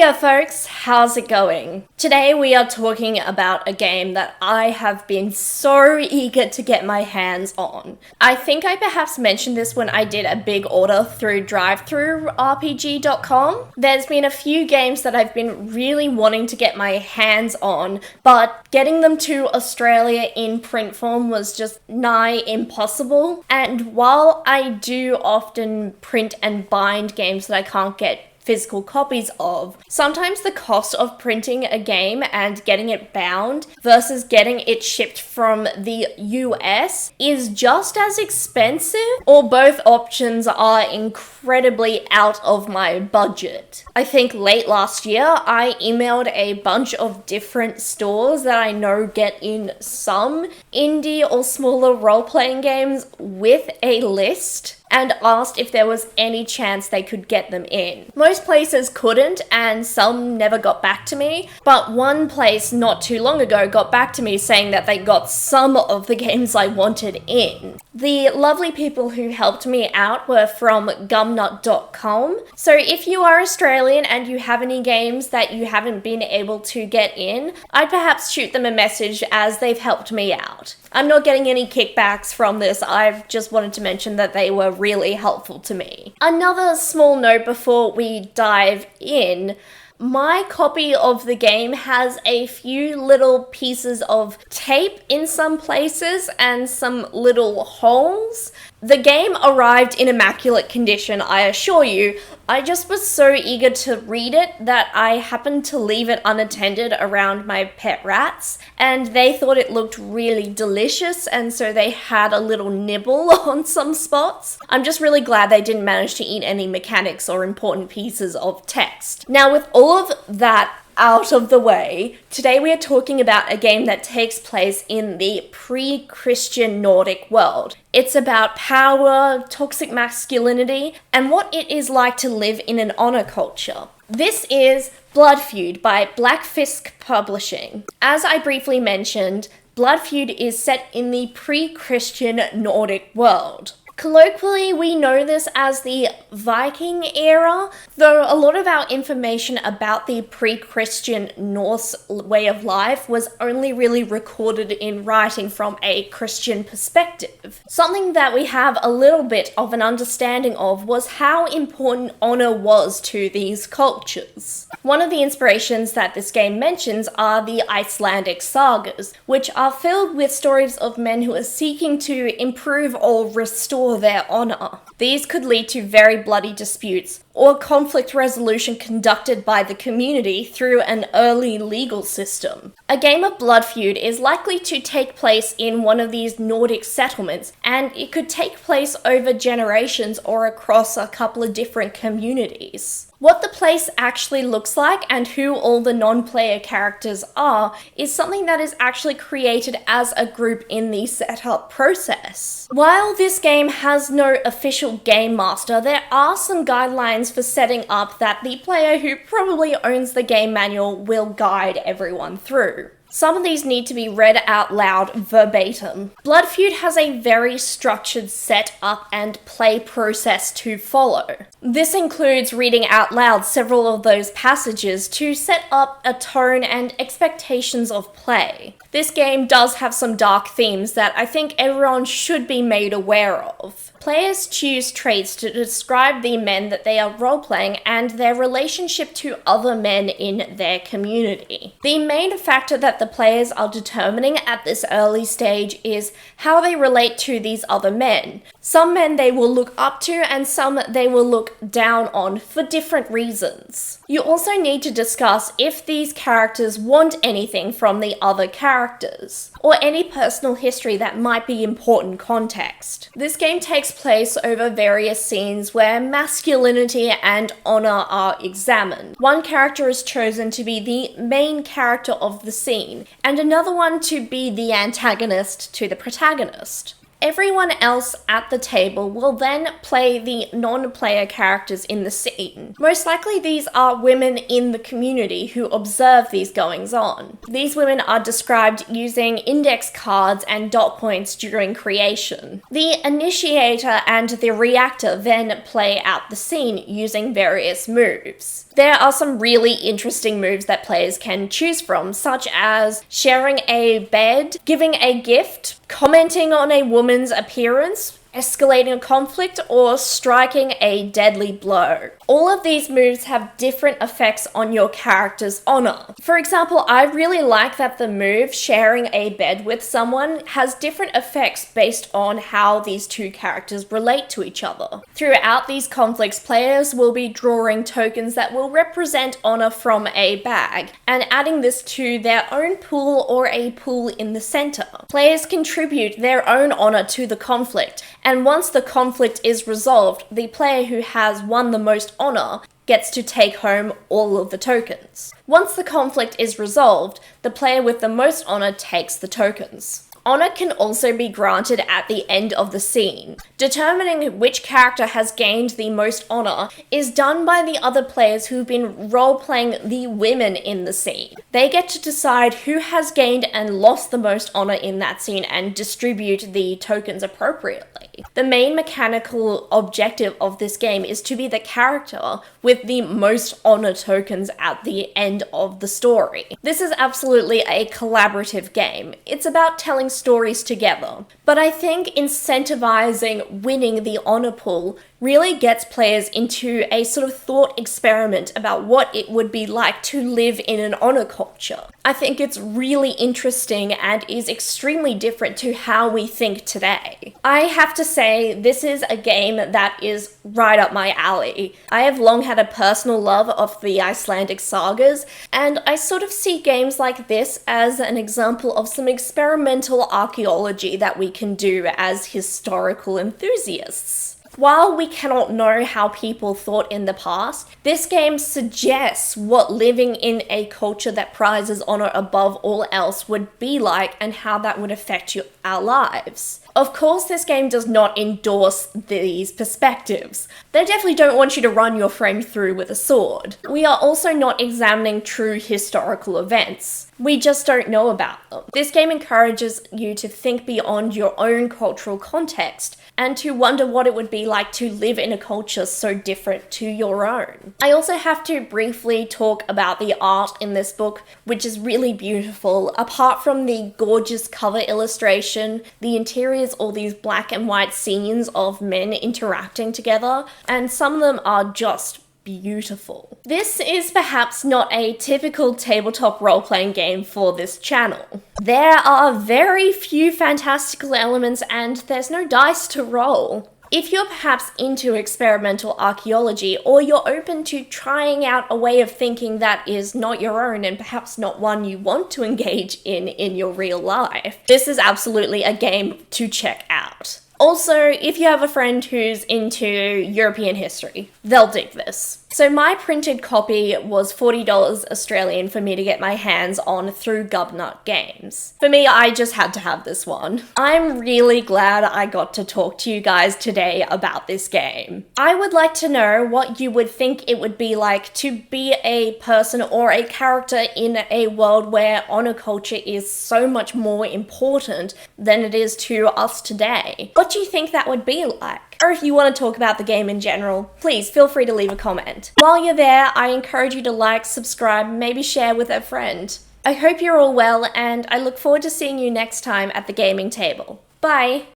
Heya folks, how's it going? Today we are talking about a game that I have been so eager to get my hands on. I think I perhaps mentioned this when I did a big order through drivethrurpg.com. There's been a few games that I've been really wanting to get my hands on, but getting them to Australia in print form was just nigh impossible. And while I do often print and bind games that I can't get physical copies of, sometimes the cost of printing a game and getting it bound versus getting it shipped from the US is just as expensive, or both options are incredibly out of my budget. I think late last year I emailed a bunch of different stores that I know get in some indie or smaller role-playing games with a list and asked if there was any chance they could get them in. Most places couldn't, and some never got back to me, but one place not too long ago got back to me saying that they got some of the games I wanted in. The lovely people who helped me out were from gumnut.com, so if you are Australian and you have any games that you haven't been able to get in, I'd perhaps shoot them a message as they've helped me out. I'm not getting any kickbacks from this, I've just wanted to mention that they were really helpful to me. Another small note before we dive in, my copy of the game has a few little pieces of tape in some places and some little holes. The game arrived in immaculate condition, I assure you. I just was so eager to read it that I happened to leave it unattended around my pet rats, and they thought it looked really delicious, and so they had a little nibble on some spots. I'm just really glad they didn't manage to eat any mechanics or important pieces of text. Now, with all of that out of the way, today we are talking about a game that takes place in the pre-Christian Nordic world. It's about power, toxic masculinity, and what it is like to live in an honor culture. This is Blood Feud by Black Fisk Publishing. As I briefly mentioned, Blood Feud is set in the pre-Christian Nordic world. Colloquially, we know this as the Viking era, though a lot of our information about the pre-Christian Norse way of life was only really recorded in writing from a Christian perspective. Something that we have a little bit of an understanding of was how important honor was to these cultures. One of the inspirations that this game mentions are the Icelandic sagas, which are filled with stories of men who are seeking to improve or restore their honor. These could lead to very bloody disputes or conflict resolution conducted by the community through an early legal system. A game of Blood Feud is likely to take place in one of these Nordic settlements, and it could take place over generations or across a couple of different communities. What the place actually looks like and who all the non-player characters are is something that is actually created as a group in the setup process. While this game has no official game master, there are some guidelines for setting up that the player who probably owns the game manual will guide everyone through. Some of these need to be read out loud verbatim. Blood Feud has a very structured setup and play process to follow. This includes reading out loud several of those passages to set up a tone and expectations of play. This game does have some dark themes that I think everyone should be made aware of. Players choose traits to describe the men that they are role-playing and their relationship to other men in their community. The main factor that the players are determining at this early stage is how they relate to these other men. Some men they will look up to and some they will look down on for different reasons. You also need to discuss if these characters want anything from the other characters, or any personal history that might be important context. This game takes place over various scenes where masculinity and honor are examined. One character is chosen to be the main character of the scene, and another one to be the antagonist to the protagonist. Everyone else at the table will then play the non-player characters in the scene. Most likely these are women in the community who observe these goings-on. These women are described using index cards and dot points during creation. The initiator and the reactor then play out the scene using various moves. There are some really interesting moves that players can choose from, such as sharing a bed, giving a gift, commenting on a woman's appearance, escalating a conflict, or striking a deadly blow. All of these moves have different effects on your character's honor. For example, I really like that the move sharing a bed with someone has different effects based on how these two characters relate to each other. Throughout these conflicts, players will be drawing tokens that will represent honor from a bag and adding this to their own pool or a pool in the center. Players contribute their own honor to the conflict, and once the conflict is resolved, the player who has won the most honor gets to take home all of the tokens. Once the conflict is resolved, the player with the most honor takes the tokens. Honor can also be granted at the end of the scene. Determining which character has gained the most honor is done by the other players who've been role-playing the women in the scene. They get to decide who has gained and lost the most honor in that scene and distribute the tokens appropriately. The main mechanical objective of this game is to be the character with the most honor tokens at the end of the story. This is absolutely a collaborative game. It's about telling stories together. But I think incentivizing winning the honor pool really gets players into a sort of thought experiment about what it would be like to live in an honor culture. I think it's really interesting and is extremely different to how we think today. I have to say, this is a game that is right up my alley. I have long had a personal love of the Icelandic sagas, and I sort of see games like this as an example of some experimental archaeology that we can do as historical enthusiasts. While we cannot know how people thought in the past, this game suggests what living in a culture that prizes honor above all else would be like and how that would affect our lives. Of course, this game does not endorse these perspectives. They definitely don't want you to run your friend through with a sword. We are also not examining true historical events. We just don't know about them. This game encourages you to think beyond your own cultural context and to wonder what it would be like to live in a culture so different to your own. I also have to briefly talk about the art in this book, which is really beautiful. Apart from the gorgeous cover illustration, the interior is all these black and white scenes of men interacting together, and some of them are just beautiful. This is perhaps not a typical tabletop role-playing game for this channel. There are very few fantastical elements and there's no dice to roll. If you're perhaps into experimental archaeology, or you're open to trying out a way of thinking that is not your own and perhaps not one you want to engage in your real life, this is absolutely a game to check out. Also, if you have a friend who's into European history, they'll dig this. So my printed copy was $40 Australian for me to get my hands on through Gubnut Games. For me, I just had to have this one. I'm really glad I got to talk to you guys today about this game. I would like to know what you would think it would be like to be a person or a character in a world where honor culture is so much more important than it is to us today. What do you think that would be like? Or if you want to talk about the game in general, please feel free to leave a comment. While you're there, I encourage you to like, subscribe, maybe share with a friend. I hope you're all well, and I look forward to seeing you next time at the gaming table. Bye!